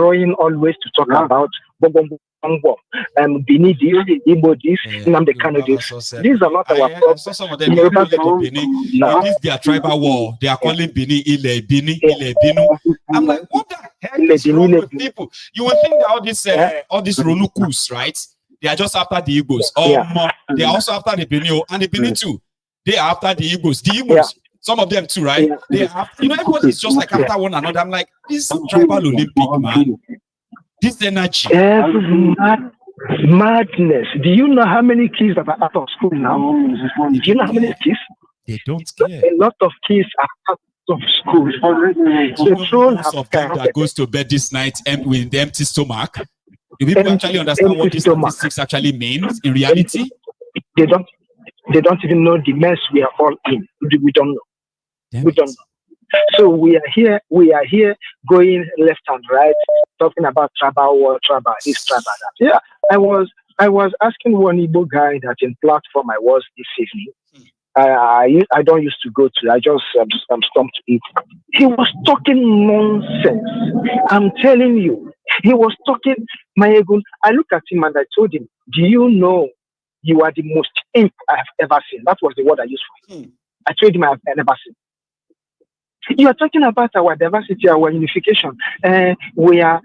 drawing always to talk about Bini this, Igbo this, Nnamdi Kanu this. These are not our I problems. saw some of them in this their tribal war. They are calling Bini Ile, Bini Ile, Binu. I'm like, what the heck is wrong with people? You would think that all these Ronukus, right? They are just after the Igbos. They are also after the Benio and the Beni too. They are after the Igbos. The Igbos, some of them too, right? They are after, everybody's just like after one another. I'm like, this tribal Olympic, man. This energy. Madness. Do you know how many kids that are out of school now? Do you know how many kids? They don't care. A lot of kids are out of school. The troll of them that goes to bed this night with the empty stomach. Do people actually understand what this statistics actually means in reality? They don't even know the mess we are all in. We don't know. We don't know. So we are here going left and right, talking about tribal war, tribal this, tribal that. Yeah, I was asking one Igbo guy that in platform I was this evening. I don't used to go to. I just I'm stumped to eat. He was talking nonsense. I'm telling you, he was talking. Mayegun. I looked at him and I told him, "Do you know you are the most imp I have ever seen?" That was the word I used for him. I told him I have never seen. You are talking about our diversity, our unification. We are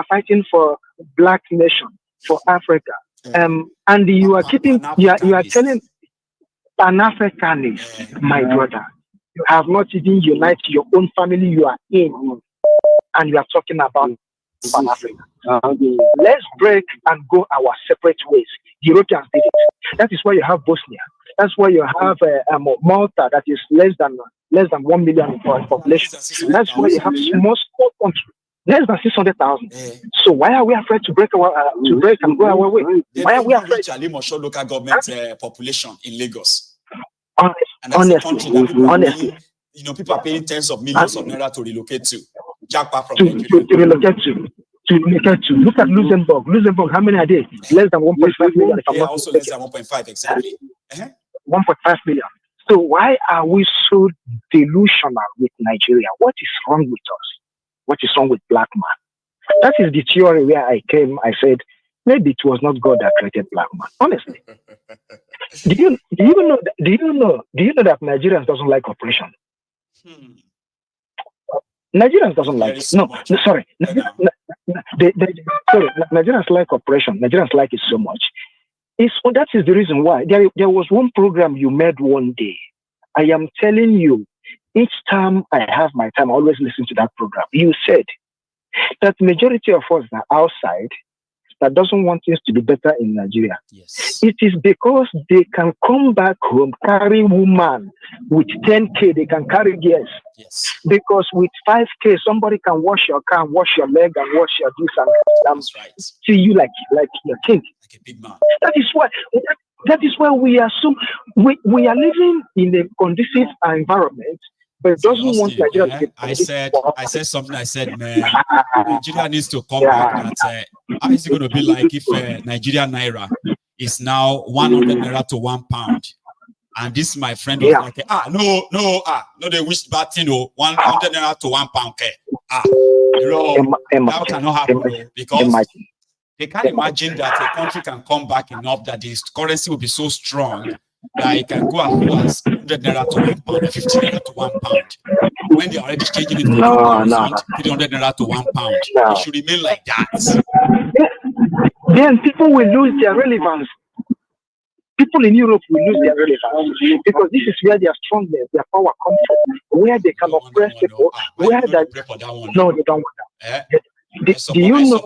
fighting for Black nation, for Africa. And you are keeping. You are telling. Pan-Africanist, my brother. You have not even united your own family you are in, and you are talking about Pan-Africa. Let's break and go our separate ways. Europeans did it. That is why you have Bosnia. That's why you have Malta, that is less than 1 million in population. That's why you have small countries. Less than 600,000. So why are we afraid to break and go our way? Why are we afraid? Alimosho local government population in Lagos. Honestly, people are paying tens of millions of naira to relocate to. Jackpot from to relocate to. Look at Luxembourg. Luxembourg, how many are they? Less than 1.5 million. They are also less than 1.5 exactly. 1.5 million. So why are we so delusional with Nigeria? What is wrong with us? What is wrong with black man? That is the theory where I came. I said, maybe it was not God that created black man. Honestly. Do you know that Nigerians doesn't like oppression? Nigerians doesn't like it. Sorry. Nigerians like oppression. Nigerians like it so much. That is the reason why. There was one program you made one day. I am telling you, each time I have my time, I always listen to that program. You said that majority of us are outside that doesn't want things to be better in Nigeria. Yes. It is because they can come back home, carry woman with 10K, they can carry gas. Yes. Because with 5K, somebody can wash your car, and wash your leg, and wash your this and see you like your king. Like a big man. That is why we are we are living in a conducive environment. But it doesn't want Nigeria to get I said something. I said, man, Nigeria needs to come back. How is it going to be like if Nigerian naira is now 100 naira to £1? And this, my friend, was like, no, they wish bad thing, 100 naira to £1. That cannot happen because they can't imagine that a country can come back enough that the currency will be so strong that it can go as low as 100 naira to £1 or 50 naira to £1. When they're already changing it to 300 naira to £1. It should remain like that. Then people will lose their relevance. People in Europe will lose their relevance because this is where their strongness, their power comes from, where they can oppress people. No, they don't want that. Do you know?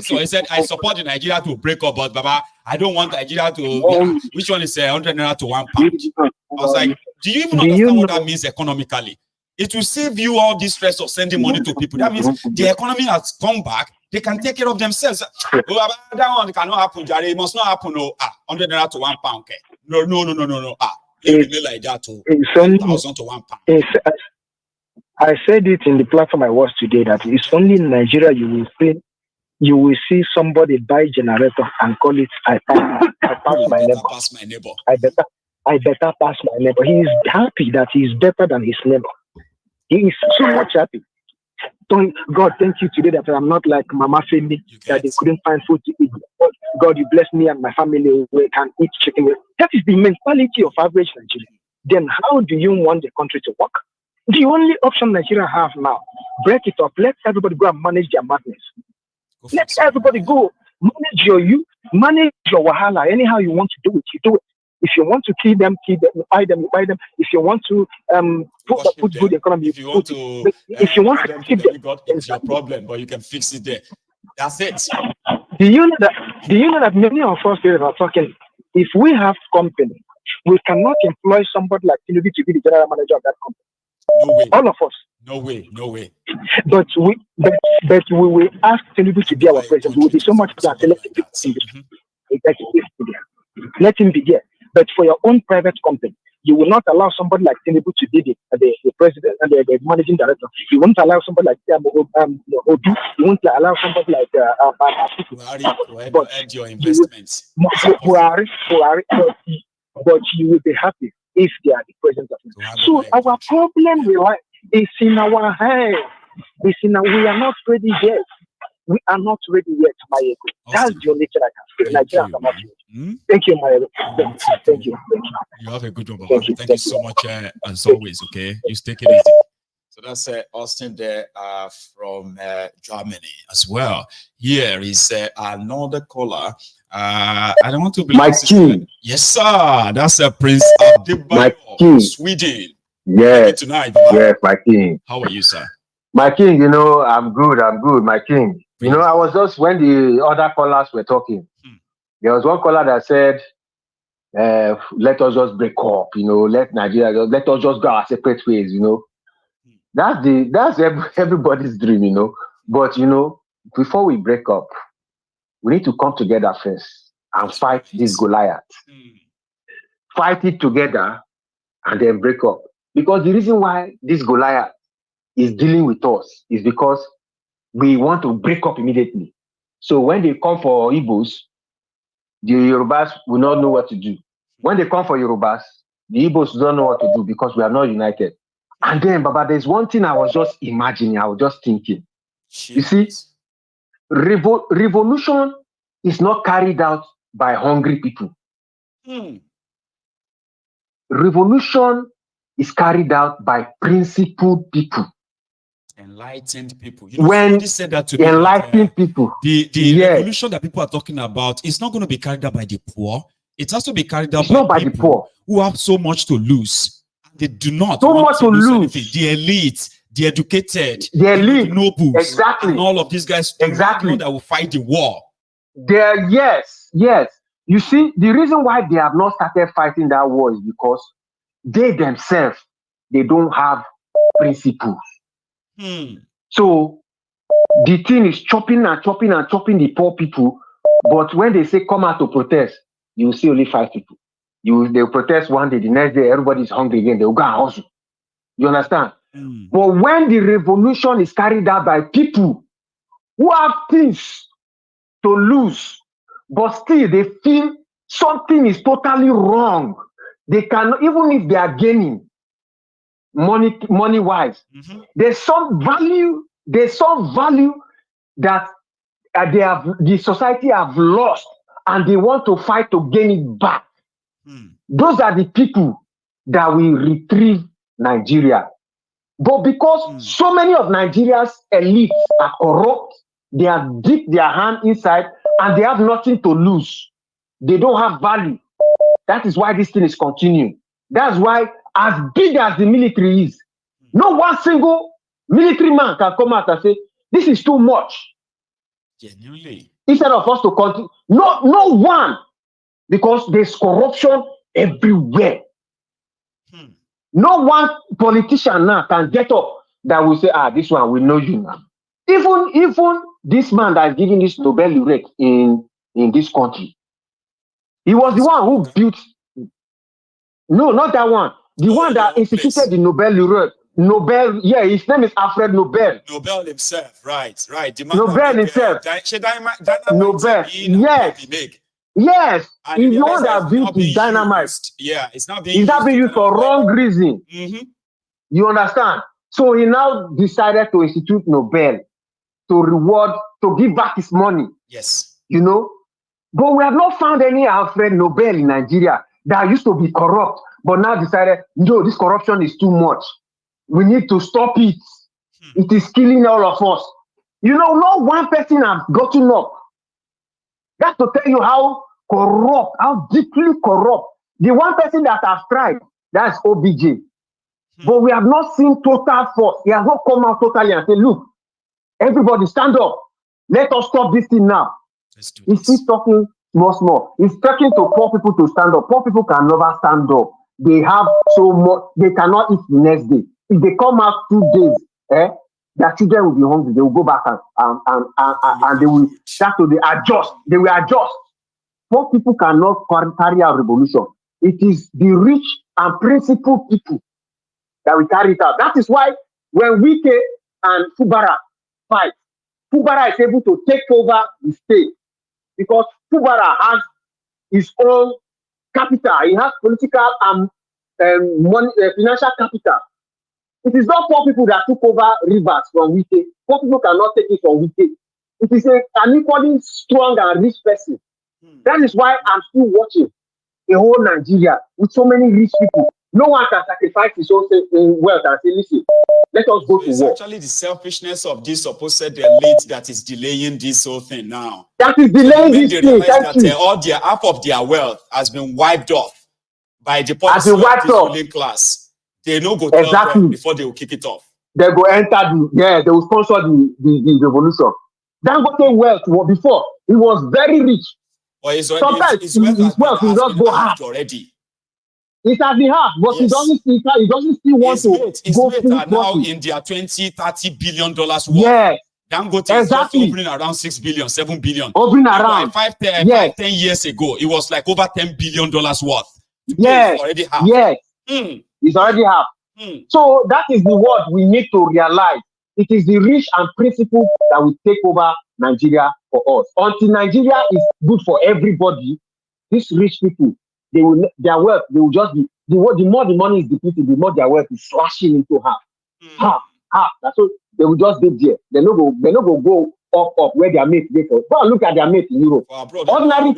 He said, I support the Nigeria to break up, but Baba, I don't want Nigeria to. Which one is 100 naira to £1? I was like, do you even understand what that means economically? It will save you all this stress of sending money to people. That means the economy has come back. They can take care of themselves. That one cannot happen, Jerry. It must not happen. 100 naira to £1. Okay. No. It will like that to 1,000 to £1. I said it in the platform I was today that it's only in Nigeria you will see somebody buy generator and call it I pass my neighbor. I better pass my neighbor. He is happy that he is better than his neighbor. He is so much happy. God, thank you today that I'm not like Mama Femi, that they couldn't find food to eat. God, you bless me and my family. We can eat chicken. That is the mentality of average Nigerian. Then how do you want the country to work? The only option Nigeria have now, break it up. Let everybody go and manage their madness. Let everybody go. Manage your youth, manage your wahala. Anyhow you want to do it, you do it. If you want to kill them, buy them, buy them. If you want to put good economy, if you want to keep them, it's your problem, but you can fix it there. That's it. Do you know that many of us here are talking? If we have company, we cannot employ somebody like Tinubu to be the general manager of that company. No way. All of us. No way. No way. But we will ask Tinubu to be our president. We will be so much than let him be there. But for your own private company, you will not allow somebody like Tinubu to be the president and the managing director. You won't allow somebody like Obi. You won't allow somebody like but your investments. But you will be happy if they are the president of it. So our problem is in our hands. We are not ready yet. We are not ready yet, Mayeko. That's the only thing I can say. Thank you, Mayeko. Thank you. You have a good one, Baba. Thank you so much, as always. Okay, you take it easy. So that's Austin there from Germany as well. Here is another caller. I don't want to be my king. Yes, sir. That's Prince Adebayo, Sweden. Yes, tonight, Baba. Yes, my king. How are you, sir? My king, I'm good, my king. I was just, when the other callers were talking, there was one caller that said, let us just break up, let Nigeria, let us just go our separate ways, That's everybody's dream, But, before we break up, we need to come together first and fight this Goliath. Fight it together and then break up. Because the reason why this Goliath is dealing with us is because we want to break up immediately. So when they come for Igbos, the Yorubas will not know what to do. When they come for Yorubas, the Igbos don't know what to do because we are not united. And then, Baba, there's one thing I was just imagining, I was just thinking. You see, revolution is not carried out by hungry people. Revolution is carried out by principled people. Enlightened people. When said that to me, enlightened people. The revolution that people are talking about is not going to be carried out by the poor. It has to be carried out by the poor who have so much to lose. They do not so want much to lose. Anything. The elite, the educated, the nobles, exactly, and all of these guys that will fight the war. Yes. You see, the reason why they have not started fighting that war is because they themselves, they don't have principles. So the thing is chopping the poor people. But when they say come out to protest, you will see only 5 people. They'll protest one day, the next day everybody's hungry again, they'll go and hustle. You understand? But when the revolution is carried out by people who have things to lose, but still they feel something is totally wrong, they cannot, even if they are gaining money wise, there's some value that the society have lost, and they want to fight to gain it back. Those are the people that will retrieve Nigeria. But because so many of Nigeria's elites are corrupt, they have dipped their hand inside and they have nothing to lose. They don't have value. That is why this thing is continuing. That's why, as big as the military is, no one single military man can come out and say, this is too much. Genuinely. Instead of us to continue. No one. Because there's corruption everywhere. No one politician now can get up that will say, this one, we know you now. Even this man that is giving this Nobel laureate in this country, he was the one who built. No, not that one. The one that instituted the Nobel laureate. His name is Alfred Nobel. Nobel himself, right. The man Nobel himself. Nobel, yes. He's the one that built the dynamite. It's not being used for wrong reason. You understand? So he now decided to institute Nobel to reward, to give back his money. Yes. You know, but we have not found any Alfred Nobel in Nigeria that used to be corrupt, but now decided, no, this corruption is too much. We need to stop it. It is killing all of us. You know, not one person has gotten up. That's to tell you how corrupt, how deeply corrupt. The one person that has tried, that's OBJ. But we have not seen total force. He has not come out totally and say, look, everybody stand up. Let us stop this thing now. He's still talking small. He's talking to poor people to stand up. Poor people can never stand up. They have so much, they cannot eat the next day. If they come out 2 days, their children will be hungry. They will go back and they will start to adjust. They will adjust. Poor people cannot carry out revolution. It is the rich and principled people that will carry it out. That is why when Wike and Fubara fight, Fubara is able to take over the state because Fubara has his own capital. He has political and money, financial capital. It is not poor people that took over rivers from Wike. Poor people cannot take it from Wike. It is an equally strong and rich person. That is why I'm still watching the whole Nigeria with so many rich people. No one can sacrifice his own wealth and say, listen, let us go to war. It's actually the selfishness of this supposed elite that is delaying this whole thing now. That is delaying this thing. That all their half of their wealth has been wiped off by the policy of this ruling class. They no go tell them before they will kick it off. They go enter they will sponsor the revolution. Dangote wealth before he was very rich. Well, his wealth will just go half already. It has been half, but he doesn't still want to go through now in their $20-30 billion worth. Yes. Dangote is just opening around 6 billion, 7 billion. Opening around 5-10 years ago, it was like over $10 billion worth. Yes. It's already half. Yes. It's already half. So that is the word we need to realize. It is the rich and principled that will take over Nigeria for us. Until Nigeria is good for everybody, these rich people, their wealth, they will just be, the more the money is depleted, the more their wealth is slashing into half. That's what they will just be there. They no go up where their mates they for. Go and look at their mates in Europe. Ordinary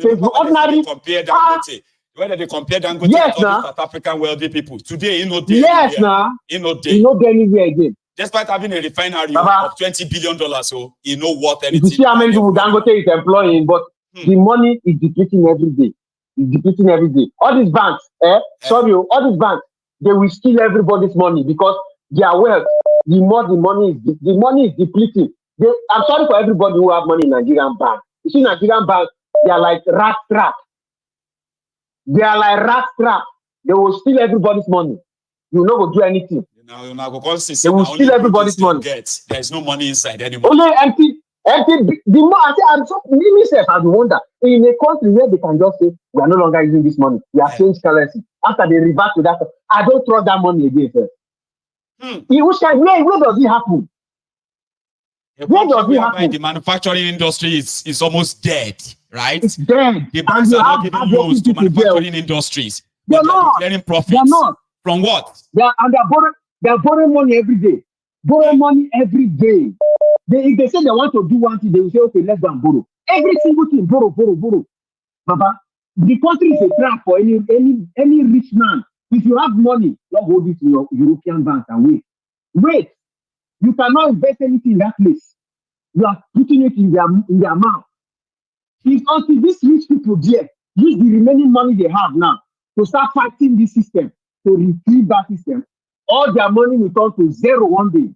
compare Dangote. Whether they compare Dangote to all South African wealthy people. Today, you know, they not anywhere again. Despite having a refinery of $20 billion, so you know what anything. You see how many people Dangote is employing, but the money is depleting every day. It's depleting every day. All these banks, all these banks, they will steal everybody's money because their wealth, the more the money is depleting. I'm sorry for everybody who have money in Nigerian banks. You see, Nigerian banks, they are like rat trap. They are like rat trap. They will steal everybody's money. You will not go do anything. They will steal everybody's money. There's no money inside anymore. Only empty. The more I say, I'm so myself, I wonder in a country where they can just say we are no longer using this money, we have changed currency. After they revert to that, I don't trust that money again. Where does it happen? Where does it happen? The manufacturing industry is almost dead, right? It's dead. The banks are not giving loans to manufacturing industries. They're not declaring profits. They're not. From what? They're borrowing money every day. Borrow money every day. If they say they want to do one thing, they will say, okay, let's go and borrow. Every single thing, borrow. Baba, the country is a trap for any rich man. If you have money, don't hold it in your European bank and wait. Wait. You cannot invest anything in that place. You are putting it in their mouth. It's until these rich people there use the remaining money they have now to start fighting this system, to retrieve that system, all their money will turn to zero one day.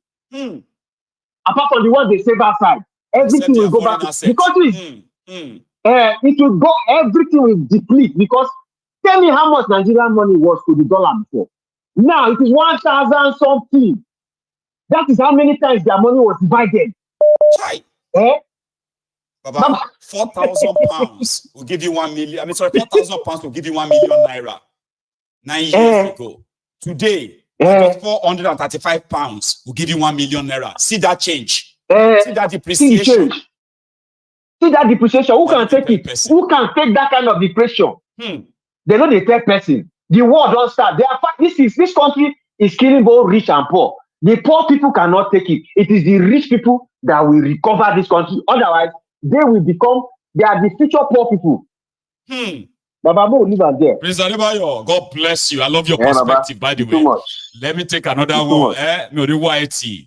Apart from the one they save outside, everything will go back. The country, it will go, everything will deplete because tell me how much Nigerian money was to the dollar before. Now it is 1,000 something. That is how many times their money was divided. Baba, 4,000 pounds will give you 1 million. 4,000 pounds will give you 1 million naira. 9 years ago. Today, 435 pounds will give you 1 million naira. See that change. See that depreciation. See that depreciation. Who can take it? Person. Who can take that kind of depreciation? They know the third person. The war don't start. This country is killing both rich and poor. The poor people cannot take it. It is the rich people that will recover this country. Otherwise, they are the future poor people. Baba Mo live and there. Prince Adebayo, God bless you. I love your perspective, by the way. Let me take another one.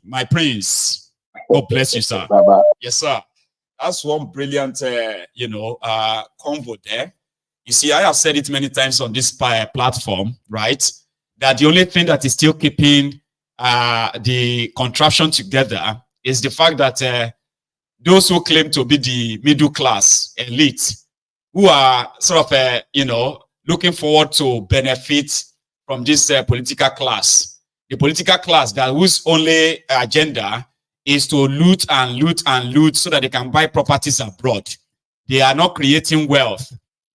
My prince. God bless you, sir. Baba. Yes, sir. That's one brilliant, convo there. You see, I have said it many times on this platform, right? That the only thing that is still keeping the contraption together is the fact that those who claim to be the middle class elite, who are sort of, looking forward to benefit from this political class. The political class that whose only agenda is to loot and loot and loot so that they can buy properties abroad. They are not creating wealth.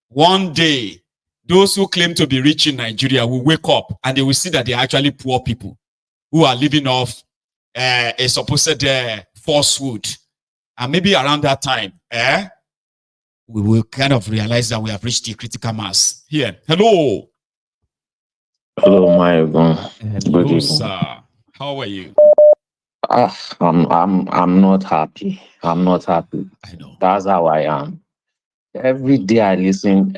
One day, those who claim to be rich in Nigeria will wake up and they will see that they are actually poor people who are living off a supposed falsehood. And maybe around that time, we will kind of realize that we have reached the critical mass. Here. Hello. Hello, Mayogon. Hello, sir. How are you? I'm not happy. I'm not happy. I know. That's how I am. Every day I listen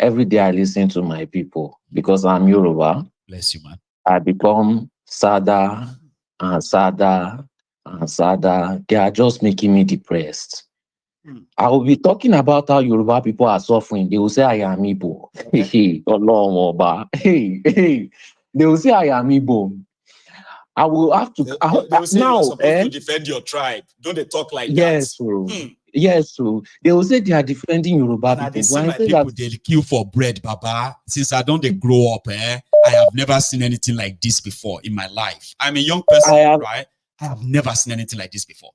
to my people because I'm Yoruba. Bless you, man. I become sadder and sadder and sadder. They are just making me depressed. I will be talking about how Yoruba people are suffering. They will say I am Igbo. They will say I am Igbo. I will have to. They will say you're supposed to defend your tribe. Don't they talk like that? Yes, so they will say they are defending Yoruba people. They see my people, they kill for bread, Baba. Since I don't grow up, I have never seen anything like this before in my life. I'm a young person, right? I have never seen anything like this before.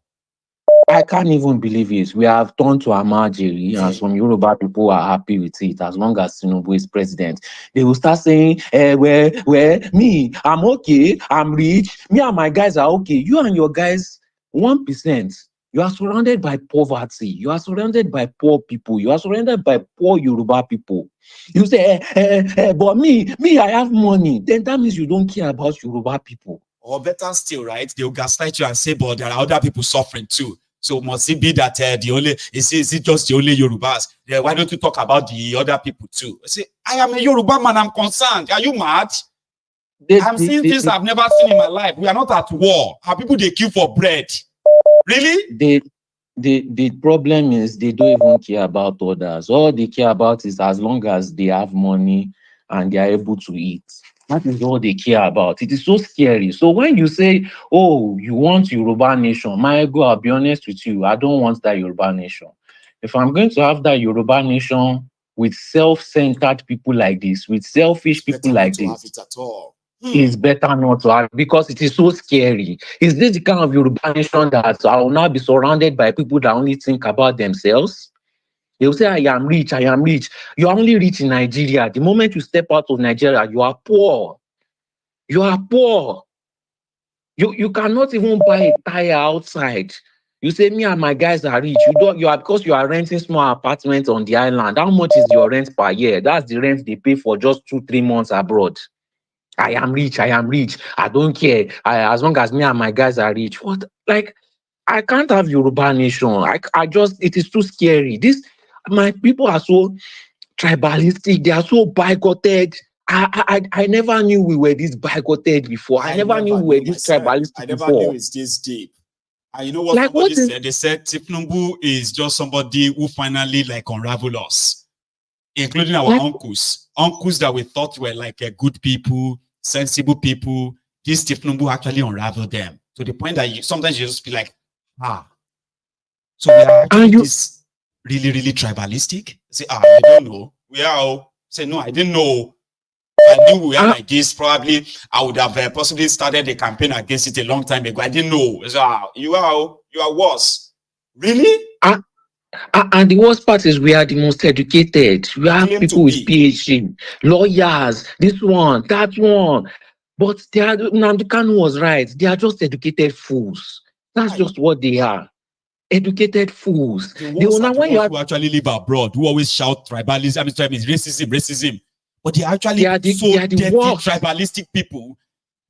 I can't even believe it. We have turned to Amajiri, and some Yoruba people are happy with it as long as Tinubu is president. They will start saying, me, I'm okay, I'm rich, me and my guys are okay. You and your guys, 1%. You are surrounded by poverty. You are surrounded by poor people. You are surrounded by poor Yoruba people. You say, but me, I have money. Then that means you don't care about Yoruba people. Or better still, right? They'll gaslight you and say, but there are other people suffering too. So must it be that is it just the only Yorubas? Why don't you talk about the other people too? I say, I am a Yoruba man, I'm concerned. Are you mad? I'm seeing things I've never seen in my life. We are not at war. How people they kill for bread? Really? The problem is they don't even care about others. All they care about is as long as they have money and they are able to eat. That is all they care about. It is so scary. So when you say, oh, you want Yoruba nation, my God, I'll be honest with you, I don't want that Yoruba nation. If I'm going to have that Yoruba nation with self-centered people like this, with selfish people like this, it's better not to have, because it is so scary. Is this the kind of Yoruba nation that I will now be surrounded by people that only think about themselves? They will say, I am rich, I am rich. You are only rich in Nigeria. The moment you step out of Nigeria, you are poor. You are poor. You cannot even buy a tire outside. You say, me and my guys are rich. Because you are renting small apartments on the island. How much is your rent per year? That's the rent they pay for just 2-3 months abroad. I am rich, I am rich. I don't care. As long as me and my guys are rich. What? Like, I can't have Yoruba nation. It is too scary. My people are so tribalistic. They are so bigoted. I never knew we were this bigoted before. I never knew we were this tribalistic I never before. knew it's this deep. And you know what somebody said? They said Tinubu is just somebody who finally unravel us, including our uncles. Uncles that we thought were good people, sensible people. This Tinubu actually unraveled them to the point that sometimes you just be like, so we are actually this really, really tribalistic. Say, I don't know. We are. Say, no, I didn't know. I knew we are like this. Probably I would have possibly started a campaign against it a long time ago. I didn't know. So, you are worse. Really? And the worst part is we are the most educated. We have people with PhD, lawyers, this one, that one. But Nnamdi Kanu was right. They are just educated fools. That's just what they are. Educated fools. The ones who actually live abroad, who always shout tribalism, racism. But they are actually so dirty tribalistic people.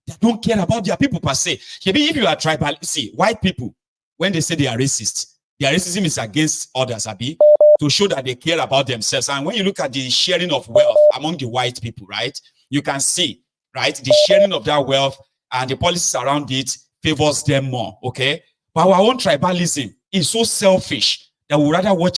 They don't care about their people per se. Maybe if you are tribal, see, white people, when they say they are racist, their racism is against others, Abi, to show that they care about themselves. And when you look at the sharing of wealth among the white people, right, you can see, right, the sharing of that wealth and the policies around it favors them more, okay? But our own tribalism is so selfish that we rather watch